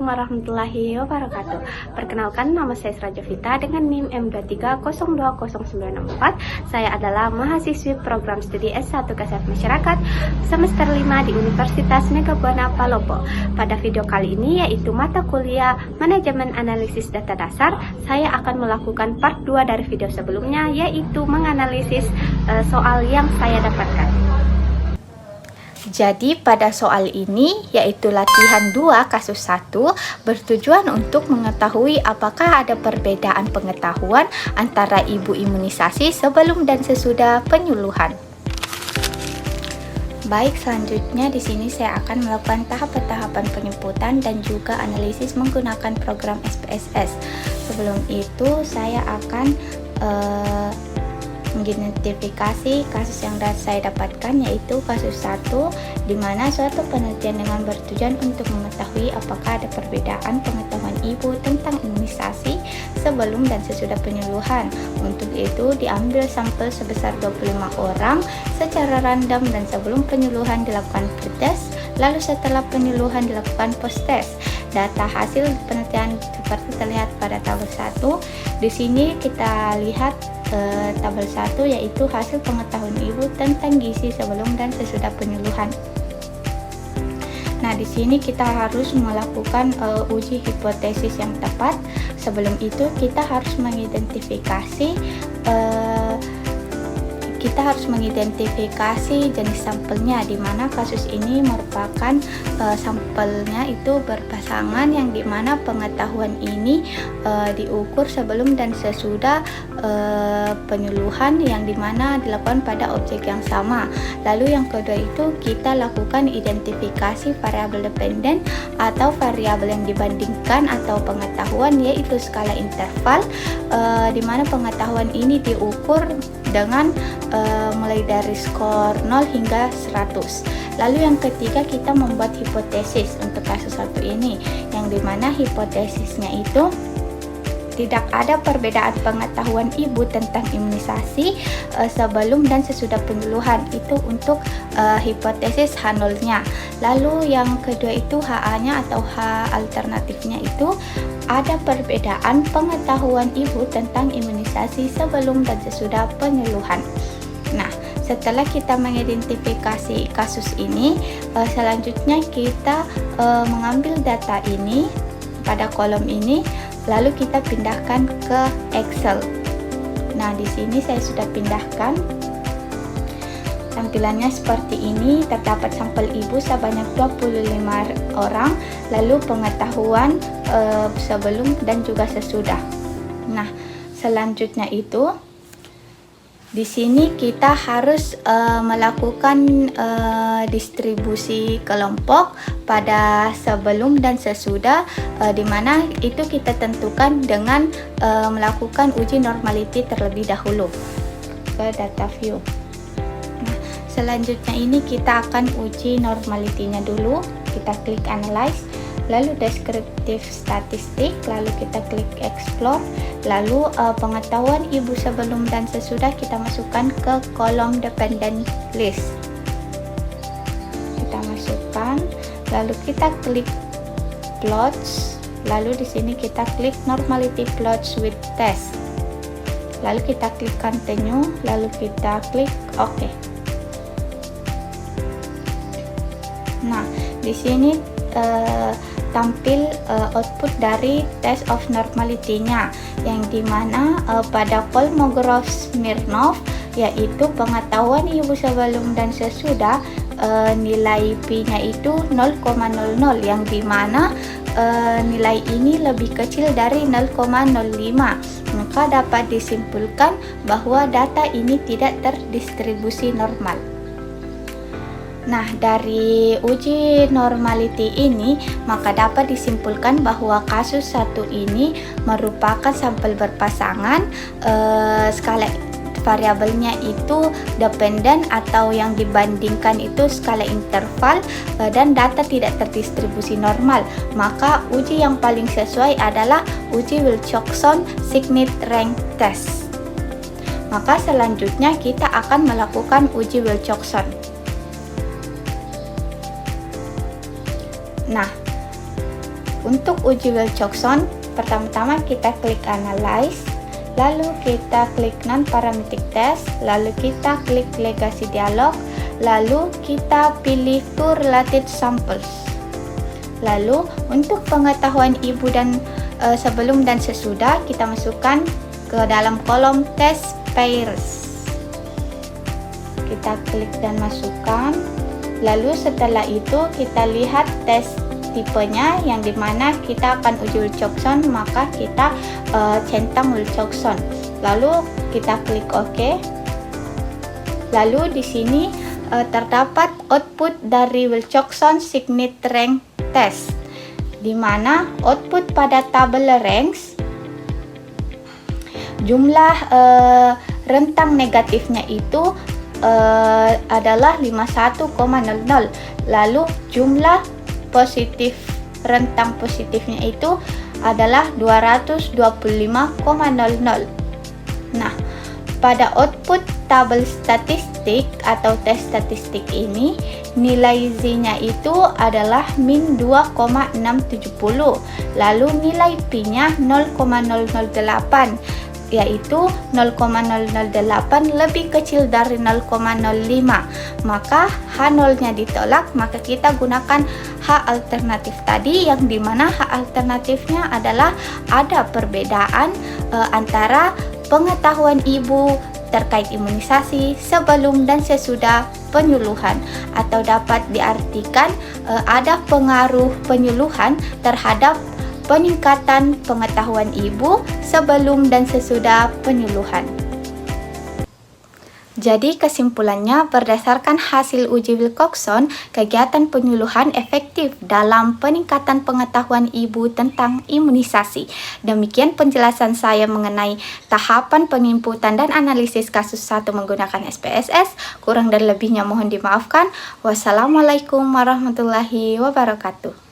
Assalamualaikum warahmatullahi wabarakatuh. Perkenalkan, nama saya Srajovita dengan NIM M23020964. Saya adalah mahasiswi program studi S1 Kesehatan Masyarakat semester 5 di Universitas Megabuana Palopo. Pada video kali ini yaitu mata kuliah Manajemen Analisis Data Dasar, saya akan melakukan part 2 dari video sebelumnya, yaitu menganalisis soal yang saya dapatkan. Jadi pada soal ini yaitu latihan 2 kasus 1 bertujuan untuk mengetahui apakah ada perbedaan pengetahuan antara ibu imunisasi sebelum dan sesudah penyuluhan. Baik, selanjutnya di sini saya akan melakukan tahapan-tahapan penjemputan dan juga analisis menggunakan program SPSS. Sebelum itu saya akan mengidentifikasi kasus yang saya dapatkan, yaitu kasus 1, di mana suatu penelitian dengan bertujuan untuk mengetahui apakah ada perbedaan pengetahuan ibu tentang imunisasi sebelum dan sesudah penyuluhan. Untuk itu diambil sampel sebesar 25 orang secara random dan sebelum penyuluhan dilakukan pretest, lalu setelah penyuluhan dilakukan post-test. Data hasil penelitian seperti terlihat pada tabel 1. Di sini kita lihat tabel 1 yaitu hasil pengetahuan ibu tentang gizi sebelum dan sesudah penyuluhan. Nah, di sini kita harus melakukan uji hipotesis yang tepat. Sebelum itu kita harus mengidentifikasi jenis sampelnya, di mana kasus ini merupakan sampelnya itu berpasangan, yang dimana pengetahuan ini diukur sebelum dan sesudah penyuluhan, yang dimana dilakukan pada objek yang sama. Lalu yang kedua itu kita lakukan identifikasi variabel dependen atau variabel yang dibandingkan atau pengetahuan, yaitu skala interval, di mana pengetahuan ini diukur dengan mulai dari skor 0 hingga 100. Lalu yang ketiga kita membuat hipotesis untuk kasus 1 ini, yang dimana hipotesisnya itu tidak ada perbedaan pengetahuan ibu tentang imunisasi sebelum dan sesudah penyuluhan. Itu untuk hipotesis H0-nya. Lalu yang kedua itu HA-nya atau H alternatifnya itu ada perbedaan pengetahuan ibu tentang imunisasi sebelum dan sesudah penyuluhan. Nah, setelah kita mengidentifikasi kasus ini, selanjutnya kita mengambil data ini pada kolom ini, lalu kita pindahkan ke Excel. Nah, di sini saya sudah pindahkan. Tampilannya seperti ini, terdapat sampel ibu sebanyak 25 orang, lalu pengetahuan sebelum dan juga sesudah. Nah, selanjutnya itu di sini kita harus melakukan distribusi kelompok pada sebelum dan sesudah, di mana itu kita tentukan dengan melakukan uji normality terlebih dahulu ke data view. Nah, selanjutnya ini kita akan uji normality-nya dulu. Kita klik analyze, lalu deskriptif statistik, lalu kita klik explore, lalu pengetahuan ibu sebelum dan sesudah kita masukkan ke kolom dependent list. Kita masukkan, lalu kita klik plots, lalu di sini kita klik normality plots with test, lalu kita klik continue, lalu kita klik OK. Nah, di sini tampil output dari test of normality-nya, yang dimana pada Kolmogorov-Smirnov yaitu pengetahuan ibu sebelum dan sesudah, nilai P-nya itu 0,00, yang dimana nilai ini lebih kecil dari 0,05, maka dapat disimpulkan bahwa data ini tidak terdistribusi normal. Nah, dari uji normality ini maka dapat disimpulkan bahwa kasus 1 ini merupakan sampel berpasangan, skala variabelnya itu dependen atau yang dibandingkan itu skala interval, dan data tidak terdistribusi normal. Maka uji yang paling sesuai adalah uji Wilcoxon Signet Rank Test. Maka selanjutnya kita akan melakukan uji Wilcoxon. Nah, Untuk uji Wilcoxon, pertama-tama kita klik Analyze, lalu kita klik Non-Parametric Test, lalu kita klik Legacy Dialog, lalu kita pilih To Related Samples. Lalu untuk pengetahuan ibu dan sebelum dan sesudah, kita masukkan ke dalam kolom Test Pairs. Kita klik dan masukkan. Lalu setelah itu kita lihat tes tipenya, yang dimana kita akan uji Wilcoxon, maka kita centang Wilcoxon. Lalu kita klik OK. Lalu di sini terdapat output dari Wilcoxon Signet Rank Test, di mana output pada tabel ranks jumlah rentang negatifnya itu adalah 51,00, lalu jumlah positif rentang positifnya itu adalah 225,00. Nah, pada output tabel statistik atau tes statistik ini, nilai Z-nya itu adalah min 2,670, lalu nilai P-nya 0,008, yaitu 0,008 lebih kecil dari 0,05, maka H0-nya ditolak, maka kita gunakan H alternatif tadi, yang dimana H alternatifnya adalah ada perbedaan antara pengetahuan ibu terkait imunisasi sebelum dan sesudah penyuluhan, atau dapat diartikan ada pengaruh penyuluhan terhadap peningkatan pengetahuan ibu sebelum dan sesudah penyuluhan. Jadi kesimpulannya, berdasarkan hasil uji Wilcoxon, kegiatan penyuluhan efektif dalam peningkatan pengetahuan ibu tentang imunisasi. Demikian penjelasan saya mengenai tahapan penginputan dan analisis kasus 1 menggunakan SPSS. Kurang dan lebihnya mohon dimaafkan. Wassalamualaikum warahmatullahi wabarakatuh.